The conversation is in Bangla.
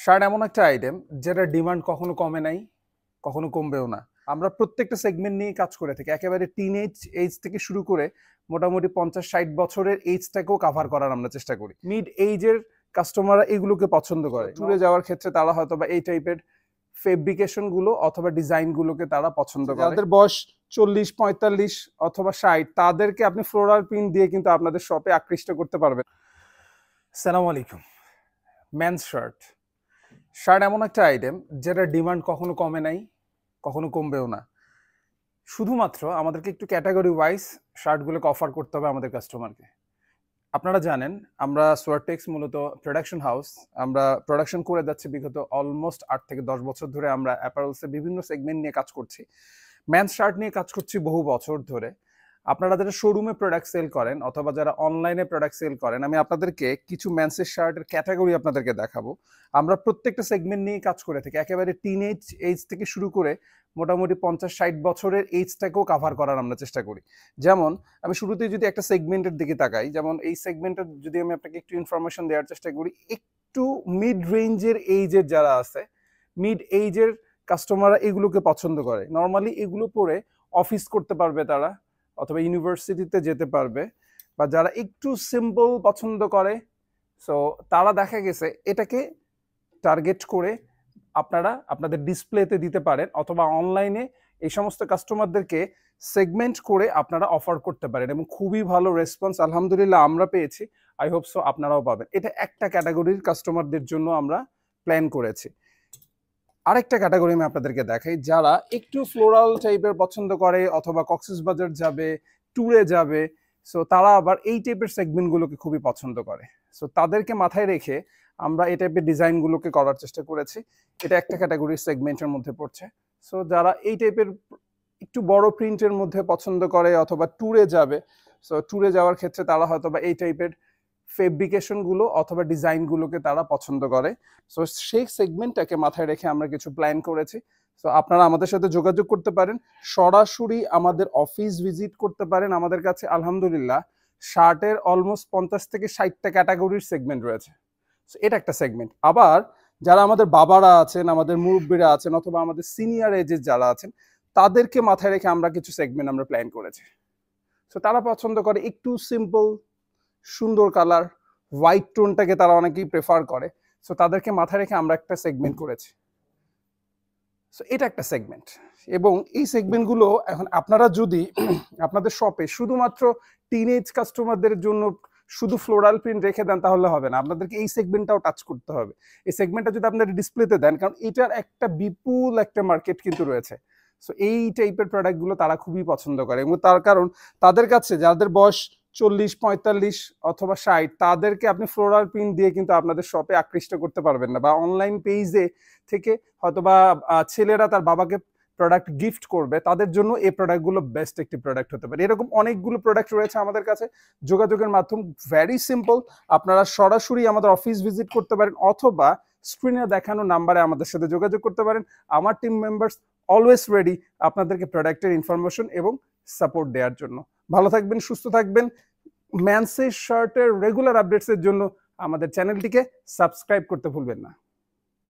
শার্ট এমন একটা আইটেম যেটার ডিমান্ড কখনো কমে নাই, কখনো কমবেও না। আমরা প্রত্যেকটা সেগমেন্ট নিয়ে কাজ করে থাকি, একেবারে টিনেজ এজ থেকে শুরু করে মোটামুটি 50-60 বছরের এইজটাকেও কাভার করার আমরা চেষ্টা করি। মিড এইজের কাস্টমাররা এগুলোকে পছন্দ করে। ট্যুরে যাওয়ার ক্ষেত্রে তারা হয়তো বা এই টাইপের ফেব্রিকেশন গুলো অথবা ডিজাইন গুলোকে তারা পছন্দ করে। যাদের বয়স 40-45 অথবা 60, তাদেরকে আপনি ফ্লোরাল প্রিন্ট দিয়ে কিন্তু আপনাদের শপে আকৃষ্ট করতে পারবেন। আসসালামু আলাইকুম। মেন্স শার্ট এমন একটা আইটেম যেটার ডিমান্ড কখনো কমে নাই, কখনো কমবেও না। শুধুমাত্র আমাদেরকে একটু ক্যাটাগরি ওয়াইজ শার্টগুলোকে অফার করতে হবে আমাদের কাস্টমারকে। আপনারা জানেন আমরা সোয়ারটেক্স মূলত প্রোডাকশন হাউস। আমরা প্রোডাকশন করে যাচ্ছি বিগত অলমোস্ট 8 থেকে 10 বছর ধরে। আমরা অ্যাপারেলসের বিভিন্ন সেগমেন্ট নিয়ে কাজ করছি, মেন্স শার্ট নিয়ে কাজ করছি বহু বছর ধরে। আপনারা যারা শোরুমে প্রোডাক্ট সেল করেন অথবা যারা অনলাইনে প্রোডাক্ট সেল করেন, আমি আপনাদেরকে কিছু মেন্সের শার্টের ক্যাটাগরি আপনাদেরকে দেখাবো। আমরা প্রত্যেকটা সেগমেন্ট নিয়ে কাজ করে থাকি, একেবারে টিনেজ এজ থেকে শুরু করে মোটামুটি 50-60 বছরের এইজটাকেও কাভার করার আমরা চেষ্টা করি। যেমন আমি শুরুতেই যদি একটা সেগমেন্টের দিকে তাকাই, যেমন এই সেগমেন্টের যদি আমি আপনাকে একটু ইনফরমেশন দেওয়ার চেষ্টা করি, একটু মিড রেঞ্জের এইজের যারা আছে, মিড এইজের কাস্টমাররা এগুলোকে পছন্দ করে। নর্মালি এগুলো পরে অফিস করতে পারবে তারা, অথবা ইউনিভার্সিটিতে যেতে পারবে, বা যারা একটু সিম্পল পছন্দ করে, সো তারা দেখা গেছে এটাকে টার্গেট করে আপনারা আপনাদের ডিসপ্লেতে দিতে পারেন, অথবা অনলাইনে এই সমস্ত কাস্টমারদেরকে সেগমেন্ট করে আপনারা অফার করতে পারেন, এবং খুবই ভালো রেসপন্স আলহামদুলিল্লাহ আমরা পেয়েছি। আই হোপ সো আপনারাও পাবেন। এটা একটা ক্যাটাগরির কাস্টমারদের জন্য আমরা প্ল্যান করেছি। আরেকটা ক্যাটাগরি আমি আপনাদেরকে দেখাই, যারা একটু ফ্লোরাল টাইপের পছন্দ করে অথবা কক্সবাজার যাবে, ট্যুরে যাবে, সো তারা আবার এই টাইপের সেগমেন্টগুলোকে খুবই পছন্দ করে। সো তাদেরকে মাথায় রেখে আমরা এই টাইপের ডিজাইনগুলোকে করার চেষ্টা করেছি। এটা একটা ক্যাটাগরির সেগমেন্টের মধ্যে পড়ছে। সো যারা এই টাইপের একটু বড় প্রিন্টের মধ্যে পছন্দ করে অথবা ট্যুরে যাবে, সো ট্যুরে যাওয়ার ক্ষেত্রে তারা হয়তো বা এই টাইপের ফেব্রিকেশনগুলো অথবা ডিজাইনগুলোকে তারা পছন্দ করে। সো সেই সেগমেন্টটাকে মাথায় রেখে আমরা কিছু প্ল্যান করেছি। সো আপনারা আমাদের সাথে যোগাযোগ করতে পারেন, সরাসরি আমাদের অফিস ভিজিট করতে পারেন। আমাদের কাছে আলহামদুলিল্লাহ শার্টের অলমোস্ট 50 থেকে 60টা ক্যাটাগরির সেগমেন্ট রয়েছে। সো এটা একটা সেগমেন্ট। আবার যারা আমাদের বাবারা আছেন, আমাদের মুরব্বীরা আছেন, অথবা আমাদের সিনিয়র এজের যারা আছেন, তাদেরকে মাথায় রেখে আমরা কিছু সেগমেন্ট আমরা প্ল্যান করেছি। সো তারা পছন্দ করে একটু সিম্পল, সুন্দর কালার, হোয়াইট টোনটাকে তারা অনেকেই প্রেফার করে। সো তাদেরকে মাথায় রেখে আমরা একটা সেগমেন্ট করেছি। সো এটা একটা সেগমেন্ট, এবং এই সেগমেন্টগুলো এখন আপনারা যদি আপনাদের শপে শুধুমাত্র টিনেজ কাস্টমারদের জন্য শুধু ফ্লোরাল প্রিন্ট রেখে দেন তাহলে হবে না, আপনাদেরকে এই সেগমেন্টটাও টাচ করতে হবে। এই সেগমেন্টটা যদি আপনারা ডিসপ্লেতে দেন, কারণ এটার একটা বিপুল একটা মার্কেট কিন্তু রয়েছে। সো এই টাইপের প্রোডাক্টগুলো তারা খুবই পছন্দ করে, এবং তার কারণ তাদের কাছে যাদের বয়স 40-45 অথবা 60, তাদেরকে আপনি ফ্লোরাল প্রিন্ট দিয়ে কিন্তু আপনাদের শপে আকৃষ্ট করতে পারবেন না। বা অনলাইন পেজে থেকে হয়তোবা ছেলেরা তার বাবাকে প্রোডাক্ট গিফট করবে, তাদের জন্য এই প্রোডাক্টগুলো বেস্ট একটি প্রোডাক্ট হতে পারে। এরকম অনেকগুলো প্রোডাক্ট রয়েছে আমাদের কাছে। যোগাযোগের মাধ্যম ভেরি সিম্পল, আপনারা সরাসরি আমাদের অফিস ভিজিট করতে পারেন, অথবা স্ক্রিনে দেখানো নাম্বারে আমাদের সাথে যোগাযোগ করতে পারেন। আমার টিম মেম্বার্স অলওয়েজ রেডি আপনাদেরকে প্রোডাক্টের ইনফরমেশন এবং সাপোর্ট দেওয়ার জন্য। ভালো থাকবেন, সুস্থ থাকবেন। মেন্সের শার্টের রেগুলার আপডেটসের জন্য আমাদের চ্যানেলটিকে সাবস্ক্রাইব করতে ভুলবেন না।